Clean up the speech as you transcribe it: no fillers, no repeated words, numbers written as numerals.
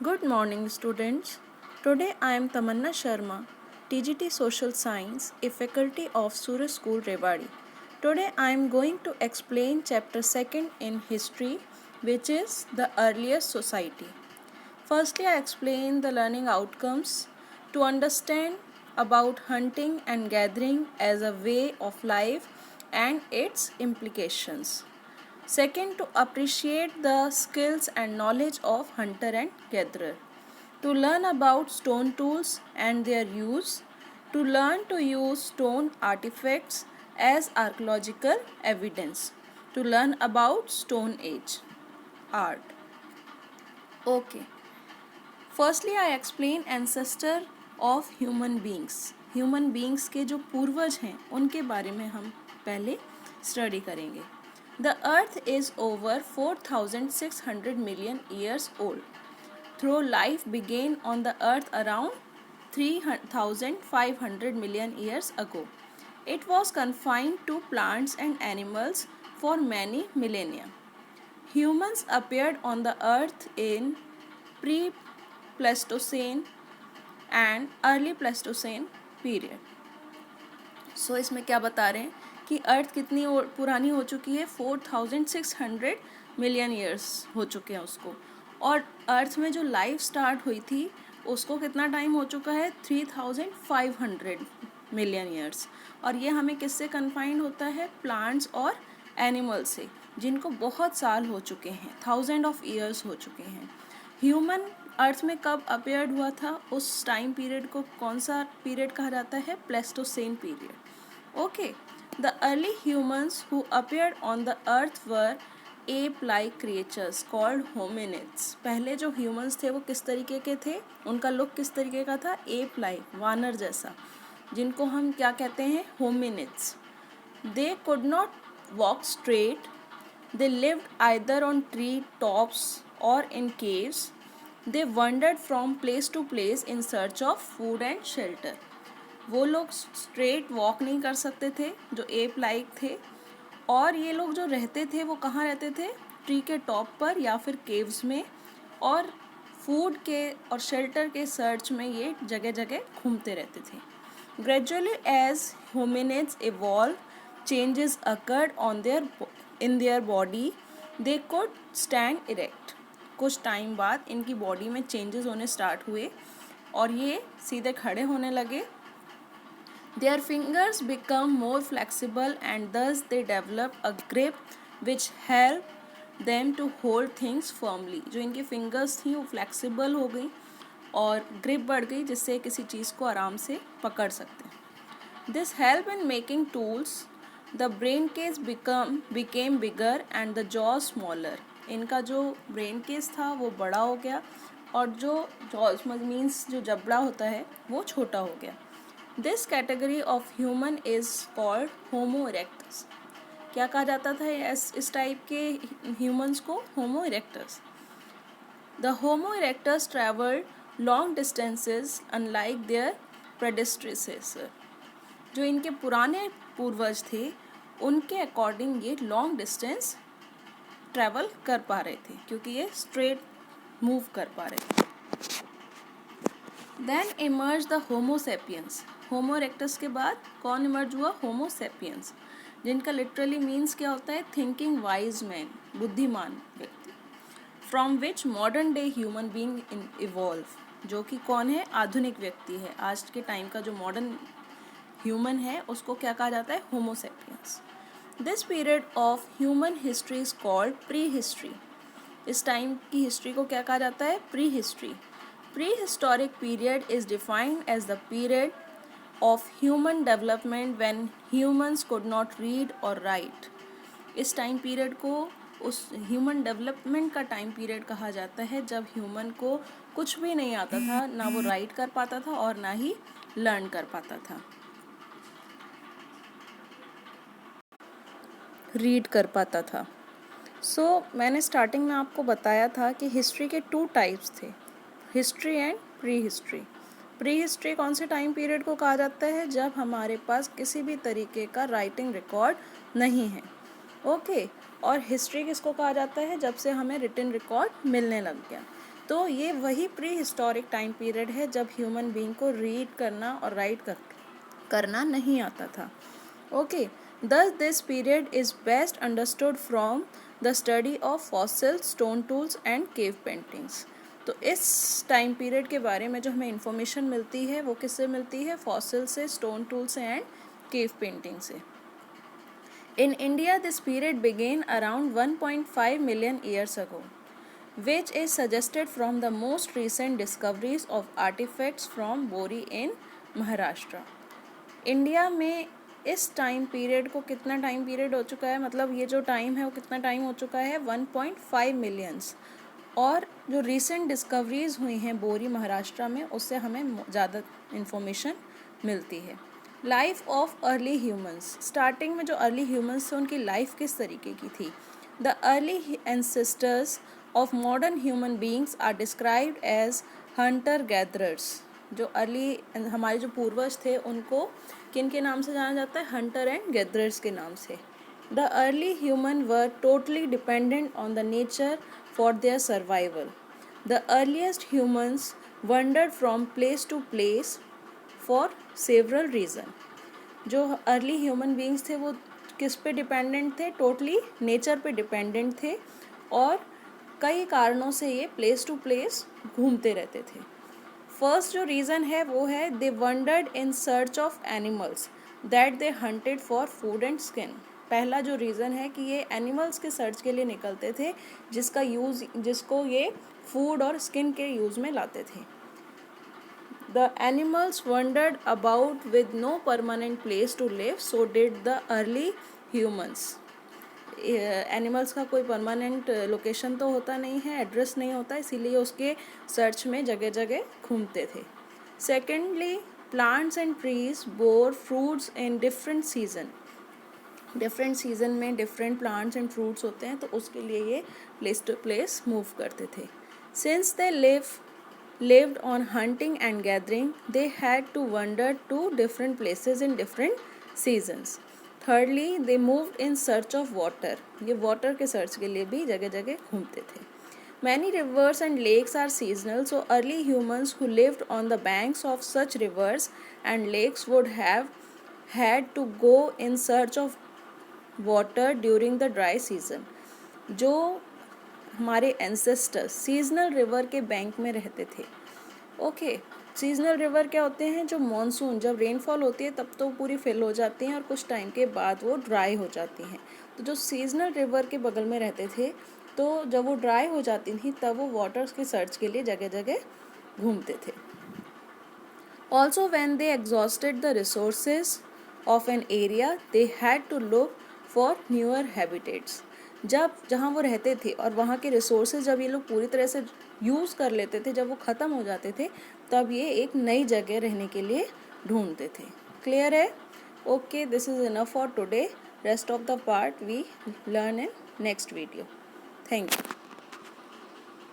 Good morning, students. Today I am Tamanna Sharma, TGT Social Science, a faculty of Surya School, Rewari. Today I am going to explain chapter 2nd in history, which is the earliest society. Firstly, I explain the learning outcomes to understand about hunting and gathering as a way of life and its implications. Second, to appreciate the skills and knowledge of hunter and gatherer. To learn about stone tools and their use. To learn to use stone artifacts as archaeological evidence. To learn about Stone Age art. Okay. Firstly, I explain ancestor of human beings. Human beings के जो पूर्वज हैं उनके बारे में हम पहले study करेंगे. The earth is over 4,600 million years old. Though life began on the earth around 3,500 million years ago, it was confined to plants and animals for many millennia. Humans appeared on the earth in pre-Pleistocene and early Pleistocene period. So इसमें क्या बता रहे हैं कि अर्थ कितनी पुरानी हो चुकी है. 4,600 मिलियन ईयर्स हो चुके हैं उसको. और अर्थ में जो लाइफ स्टार्ट हुई थी उसको कितना टाइम हो चुका है. 3,500 मिलियन ईयर्स. और ये हमें किससे कन्फाइंड होता है. प्लांट्स और एनिमल से, जिनको बहुत साल हो चुके हैं, 1000 ऑफ ईयर्स हो चुके हैं. ह्यूमन अर्थ में कब अपेयर्ड हुआ था, उस टाइम पीरियड को कौन सा पीरियड कहा जाता है. Pleistocene period. Okay. The early humans who appeared on the earth were ape like creatures called hominids. पहले जो ह्यूमन्स थे वो किस तरीके के थे, उनका लुक किस तरीके का था. एप लाइक, वानर जैसा, जिनको हम क्या कहते हैं. Hominids. They could not walk straight. They lived either on tree tops और इन caves. They wandered from place to place in search of food and shelter. वो लोग स्ट्रेट वॉक नहीं कर सकते थे जो एप लाइक थे. और ये लोग जो रहते थे वो कहाँ रहते थे. ट्री के टॉप पर या फिर केव्स में, और फूड के और शेल्टर के सर्च में ये जगह जगह घूमते रहते थे. Gradually as hominids evolve, changes occurred in their body. They could stand erect. कुछ टाइम बाद इनकी बॉडी में चेंजेस होने स्टार्ट हुए और ये सीधे खड़े होने लगे. Their fingers become more flexible and thus they develop a grip which help them to hold things firmly. जो इनकी फिंगर्स थी वो फ्लेक्सिबल हो गई और ग्रिप बढ़ गई, जिससे किसी चीज़ को आराम से पकड़ सकते हैं. This help in making tools. The brain case became bigger and the jaw smaller. इनका जो ब्रेन केस था वो बड़ा हो गया और जो जॉज मीन्स जो जबड़ा होता है वो छोटा हो गया. This category of human is called Homo erectus. क्या कहा जाता था इस टाइप के ह्यूमंस को. Homo erectus. The Homo erectus travelled long distances unlike their predecessor. जो इनके पुराने पूर्वज थे उनके अकॉर्डिंग ये लॉन्ग डिस्टेंस ट्रैवल कर पा रहे थे क्योंकि ये स्ट्रेट मूव कर पा रहे थे. Then emerge the Homo sapiens. Homo erectus के बाद कौन इमर्ज हुआ. होमो सेपियंस, जिनका लिटरली मीन्स क्या होता है. थिंकिंग वाइज मैन, बुद्धिमान व्यक्ति. From which modern day human being evolve. जो कि कौन है. आधुनिक व्यक्ति है. आज के टाइम का जो मॉडर्न ह्यूमन है उसको क्या कहा जाता है. Homo sapiens. This period of human history is called pre history. इस टाइम की हिस्ट्री को क्या कहा जाता है. Pre history. Pre historic period is defined as the period of human development when humans could not read और write. इस time period को उस ह्यूमन डेवलपमेंट का टाइम पीरियड कहा जाता है जब ह्यूमन को कुछ भी नहीं आता था, ना वो राइट कर पाता था और ना ही लर्न कर पाता था, रीड कर पाता था. मैंने स्टार्टिंग में आपको बताया था कि हिस्ट्री के 2 टाइप्स थे, history and pre history. Pre history कौन से टाइम पीरियड को कहा जाता है. जब हमारे पास किसी भी तरीके का राइटिंग रिकॉर्ड नहीं है. ओके. और हिस्ट्री किसको कहा जाता है. जब से हमें रिटन रिकॉर्ड मिलने लग गया. तो ये वही प्री हिस्टोरिक टाइम पीरियड है जब ह्यूमन बीइंग को रीड करना और राइट करना नहीं आता था. Okay, thus this period is best understood from the study of fossil stone tools and cave paintings. तो इस टाइम पीरियड के बारे में जो हमें इंफॉर्मेशन मिलती है वो किससे मिलती है? फॉसिल से, स्टोन टूल से एंड केव पेंटिंग से. In India, this period began around 1.5 million years ago, which is suggested from the most recent discoveries of artifacts from Bori in Maharashtra. India में इस टाइम पीरियड को कितना time period हो चुका है, मतलब ये जो टाइम है वो कितना टाइम हो चुका है? 1.5 मिलियंस. और जो रिसेंट डिस्कवरीज हुई हैं बोरी महाराष्ट्र में, उससे हमें ज़्यादा इन्फॉर्मेशन मिलती है. Life of early humans. Starting में जो अर्ली ह्यूमंस थे उनकी लाइफ किस तरीके की थी? The early ancestors of modern human beings are described as hunter gatherers. जो अर्ली हमारे जो पूर्वज थे उनको किन के नाम से जाना जाता है? हंटर एंड गैदरर्स के नाम से. The early human were totally dependent on the nature for their survival. The earliest humans wandered from place to place for several reasons. जो अर्ली ह्यूमन बींग्स थे वो किस पे डिपेंडेंट थे? टोटली नेचर पे डिपेंडेंट थे और कई कारणों से ये प्लेस टू प्लेस घूमते रहते थे. फर्स्ट जो रीज़न है वो है they wandered in search of animals that they hunted for food and skin. पहला जो रीज़न है कि ये एनिमल्स के सर्च के लिए निकलते थे जिसको ये फूड और स्किन के यूज़ में लाते थे. The animals wandered about with no permanent place to live, so did the early humans. Animals का कोई परमानेंट लोकेशन तो होता नहीं है, एड्रेस नहीं होता, इसीलिए उसके सर्च में जगह जगह घूमते थे. Secondly, plants and trees bore fruits in different season. Different season में डिफरेंट प्लांट्स एंड फ्रूट्स होते हैं, तो उसके लिए ये प्लेस टू प्लेस मूव करते थे. Since they lived on hunting and gathering, they had to wander to different places in different seasons. Thirdly, they moved in search of water. ये water के सर्च के लिए भी जगह जगह घूमते थे. Many rivers and lakes are seasonal, so early humans who lived on the banks of such rivers and lakes would have had to go in search of water during the dry season. जो हमारे ancestors seasonal river के bank में रहते थे. Okay, seasonal river क्या होते हैं? जो मॉनसून जब रेनफॉल होती है तब तो पूरी फिल हो जाती हैं और कुछ टाइम के बाद वो ड्राई हो जाती हैं. तो जो सीजनल रिवर के बगल में रहते थे, तो जब वो ड्राई हो जाती थी तब वो वाटर्स के सर्च के लिए जगह जगह घूमते थे. Also when they exhausted the resources of an area they had to look for newer habitats. जब जहाँ वो रहते थे और वहाँ के रिसोर्सेज जब ये लोग पूरी तरह से यूज़ कर लेते थे, जब वो ख़त्म हो जाते थे, तब ये एक नई जगह रहने के लिए ढूंढते थे. क्लियर है? Okay, this is enough for today. Rest of the part we learn in next video. Thank you.